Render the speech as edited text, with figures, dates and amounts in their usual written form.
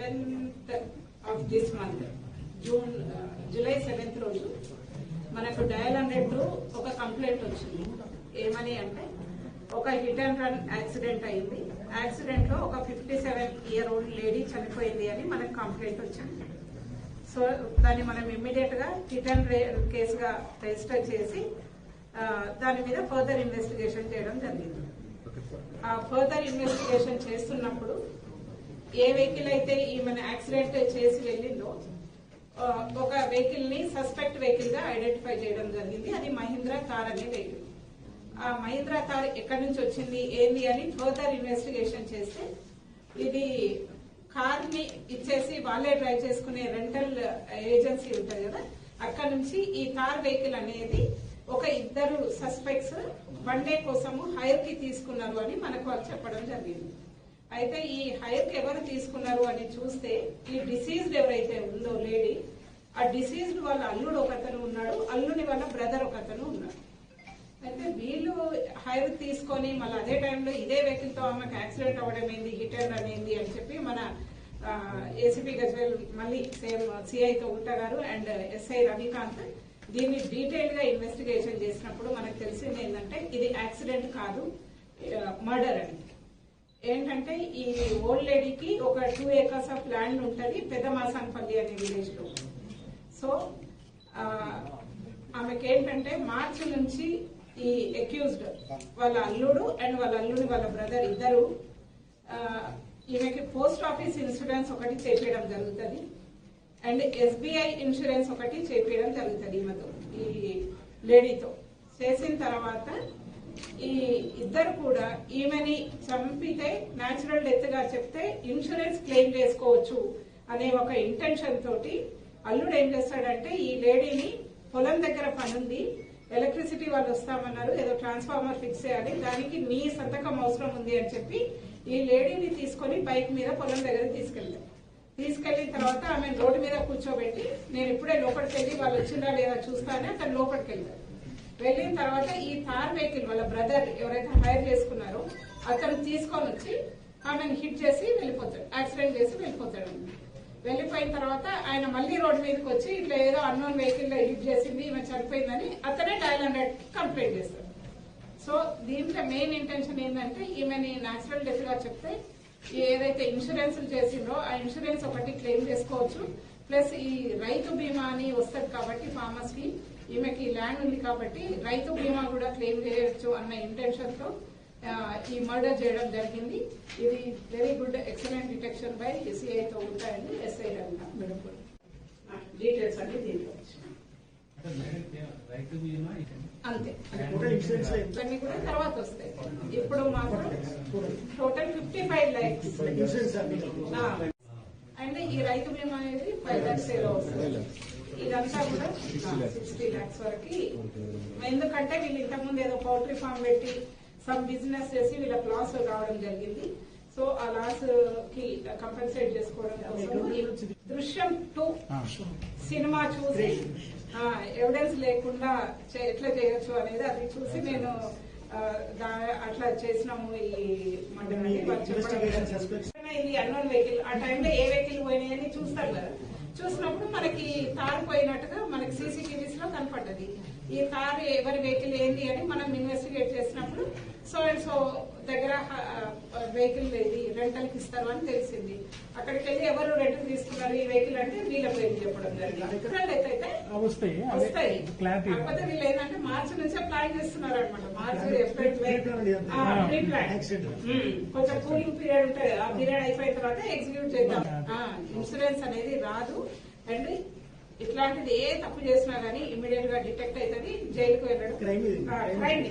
7th of this month, July 7th రోజు మనకు dial 100 ఒక కంప్లైంట్ వచ్చింది. ఏమని అంటే ఒక హిట్ అండ్ రన్ యాక్సిడెంట్ అయింది. యాక్సిడెంట్ లో ఒక 57-year-old లేడీ చనిపోయింది అని మనకు కంప్లైంట్ వచ్చింది. సో దాన్ని మనం ఇమ్మీడియట్ గా హిట్ అండ్ కేసుగా రిజిస్టర్ చేసి దాని మీద ఫర్దర్ ఇన్వెస్టిగేషన్ చేయడం జరిగింది. ఆ ఫర్దర్ ఇన్వెస్టిగేషన్ చేస్తున్నప్పుడు ఏ వెహికల్ అయితే ఈమెను యాక్సిడెంట్ చేసి వెళ్ళిందో ఒక వెహికల్ ని సస్పెక్ట్ వెహికల్ గా ఐడెంటిఫై చేయడం జరిగింది. అది మహీంద్రా థార్ అనే వెహికల్. ఆ మహీంద్రా థార్ ఎక్కడి నుంచి వచ్చింది ఏంది అని ఫర్దర్ ఇన్వెస్టిగేషన్ చేస్తే ఇది కార్ ని ఇచ్చేసి వాళ్ళే డ్రైవ్ చేసుకునే రెంటల్ ఏజెన్సీ ఉంటది కదా, అక్కడ నుంచి ఈ థార్ వెహికల్ అనేది ఒక ఇద్దరు సస్పెక్ట్స్ వన్ డే కోసము హైర్ కి తీసుకున్నారు అని మనకు వాళ్ళు చెప్పడం జరిగింది. అయితే ఈ హైర్ కి ఎవరు తీసుకున్నారు అని చూస్తే ఈ డిసీజ్డ్ ఎవరైతే ఉందో లేడీ, ఆ డిసీజ్డ్ వాళ్ళ అల్లుడు ఒకతను ఉన్నాడు, అల్లుని వాళ్ళ బ్రదర్ ఒకతను ఉన్నాడు. అయితే వీళ్ళు హైర్ తీసుకొని మళ్ళీ అదే టైంలో ఇదే వెహికల్ తో ఆమెకు యాక్సిడెంట్ అవ్వడం ఏంది, హిట్ అండ్ రన్ ఏంది అని చెప్పి మన ఏసీపీ గజ్వేల్ మళ్ళీ సేమ్ సిఐతో ఉంటా గారు అండ్ ఎస్ఐ రవికాంత్ దీన్ని డీటెయిల్ గా ఇన్వెస్టిగేషన్ చేసినప్పుడు మనకు తెలిసింది ఏంటంటే ఇది యాక్సిడెంట్ కాదు, మర్డర్ అని. ఏంటంటే ఈ ఓల్డ్ లేడీకి ఒక 2 acres ఆఫ్ ల్యాండ్ ఉంటది పెద్ద మాసాన్పల్లి అనే విలేజ్ లో. సో ఆమెకి ఏంటంటే మార్చి నుంచి ఈ అక్యూజ్డ్ వాళ్ళ అల్లుడు అండ్ వాళ్ళ అల్లుని వాళ్ళ బ్రదర్ ఇద్దరు ఈమెకి పోస్ట్ ఆఫీస్ ఇన్సూరెన్స్ ఒకటి చేపించడం జరుగుతుంది అండ్ ఎస్బీఐ ఇన్సూరెన్స్ ఒకటి చేపించడం జరుగుతుంది ఈమెతో, ఈ లేడీతో. చేసిన తర్వాత ఈ ఇద్దరు కూడా ఈమెని చంపితే న్యాచురల్ డెత్ గా చెప్తే ఇన్సూరెన్స్ క్లెయిమ్ చేసుకోవచ్చు అనే ఒక ఇంటెన్షన్ తోటి అల్లుడు ఏం చేస్తాడంటే ఈ లేడీని పొలం దగ్గర పనుంది, ఎలక్ట్రిసిటీ వాళ్ళు వస్తామన్నారు, ఏదో ట్రాన్స్ఫార్మర్ ఫిక్స్ చేయాలి, దానికి నీ సంతకం అవసరం ఉంది అని చెప్పి ఈ లేడీని తీసుకొని బైక్ మీద పొలం దగ్గర తీసుకెళ్లిన తర్వాత ఆమె రోడ్డు మీద కూర్చోబెట్టి నేను ఇప్పుడే లోపలికి వెళ్లి వాళ్ళు వచ్చిందా లేదా చూస్తానే అతను లోపలికి వెళ్ళారు. వెళ్ళిన తర్వాత ఈ థార్ వెహికల్ వాళ్ళ బ్రదర్ ఎవరైతే హైర్ చేసుకున్నారో అతను తీసుకొని వచ్చి ఆమెను హిట్ చేసి వెళ్ళిపోతాడు, యాక్సిడెంట్ చేసి వెళ్ళిపోతాడు. వెళ్ళిపోయిన తర్వాత ఆయన మళ్లీ రోడ్డు మీదకి వచ్చి ఇట్లా ఏదో అన్నోన్ వెహికల్ లో హిట్ చేసింది ఈమె చనిపోయిందని అతనే డయల్ 100 కంప్లైంట్ చేస్తాడు. సో దీంట్లో మెయిన్ ఇంటెన్షన్ ఏంటంటే ఈమెని న్యాచురల్ డెత్ గా చెప్తే ఏదైతే ఇన్సూరెన్స్ చేసిందో ఆ ఇన్సూరెన్స్ ఒకటి క్లెయిమ్ చేసుకోవచ్చు, ప్లస్ ఈ రైతు బీమా అని వస్తుంది కాబట్టి ఫార్మర్స్ కి ఈమెకి ల్యాండ్ ఉంది కాబట్టి రైతు బీమా కూడా క్లెయిమ్ చేయొచ్చు అన్న ఇంటెన్షన్ తో ఈ మర్డర్ చేయడం జరిగింది. ఇది very good excellent detection by సిఐతో ఉంటాయండి ఎస్ఐ రవికాంత్. డీటెయిల్స్ అన్ని దీంట్లో అంతే, ఇవన్నీ కూడా తర్వాత వస్తాయి. ఇప్పుడు మాత్రం టోటల్ 55 lakhs అండ్ ఈ రైతు బీమా అనేది 5 lakhs సేల్ అవుతుంది. ఇదంతా కూడా 60 lakhs వరకు. ఎందుకంటే వీళ్ళు ఇంతకుముందు ఏదో పౌల్ట్రీ ఫామ్ పెట్టి సమ్ బిజినెస్ చేసి వీళ్ళకి లాస్ రావడం జరిగింది. సో ఆ లాస్ కి కంపెన్సేట్ చేసుకోవడం కోసం దృశ్యం 2 సినిమా చూసి ఎవిడెన్స్ లేకుండా ఎట్లా చేయొచ్చు అనేది అది చూసి నేను అట్లా చేసినాము. ఈ మండలి ఇది అన్నోన్ వెహికల్, ఆ టైంలో ఏ వెహికల్ పోయినాయని చూస్తారు కదా, చూసినప్పుడు మనకి తారు పోయినట్టుగా మనకి సీసీటీవీస్ లో కనపడ్డది. ఈ కార్ ఎవరి వెహికల్ ఏంది అని మనం ఇన్వెస్టిగేట్ చేసినప్పుడు సో అండ్ సో దగ్గర వెహికల్ ఇది రెంటల్ కి ఇస్తారు అని తెలిసింది. అక్కడికి వెళ్ళి ఎవరు రెంటల్ తీసుకున్నారు ఈ వెహికల్ అంటే వీళ్ళ పేరు చెప్పడం జరిగింది. అయితే వస్తాయి కాకపోతే వీళ్ళు ఏంటంటే మార్చి నుంచే ప్లాన్ చేస్తున్నారు అనమాట. మార్చి ఏప్రిల్ ప్రీ ప్లాన్ కొంచెం కూలింగ్ పీరియడ్ ఉంటుంది, ఆ పీరియడ్ అయిపోయిన తర్వాత ఎగ్జిక్యూట్ చేద్దాం. ఇన్సూరెన్స్ అనేది రాదు అండ్ ఇట్లాంటిది ఏ తప్పు చేసినా గానీ ఇమీడియట్ గా డిటెక్ట్ అవుతుంది, జైలుకు వెళ్ళడం క్రైమ్.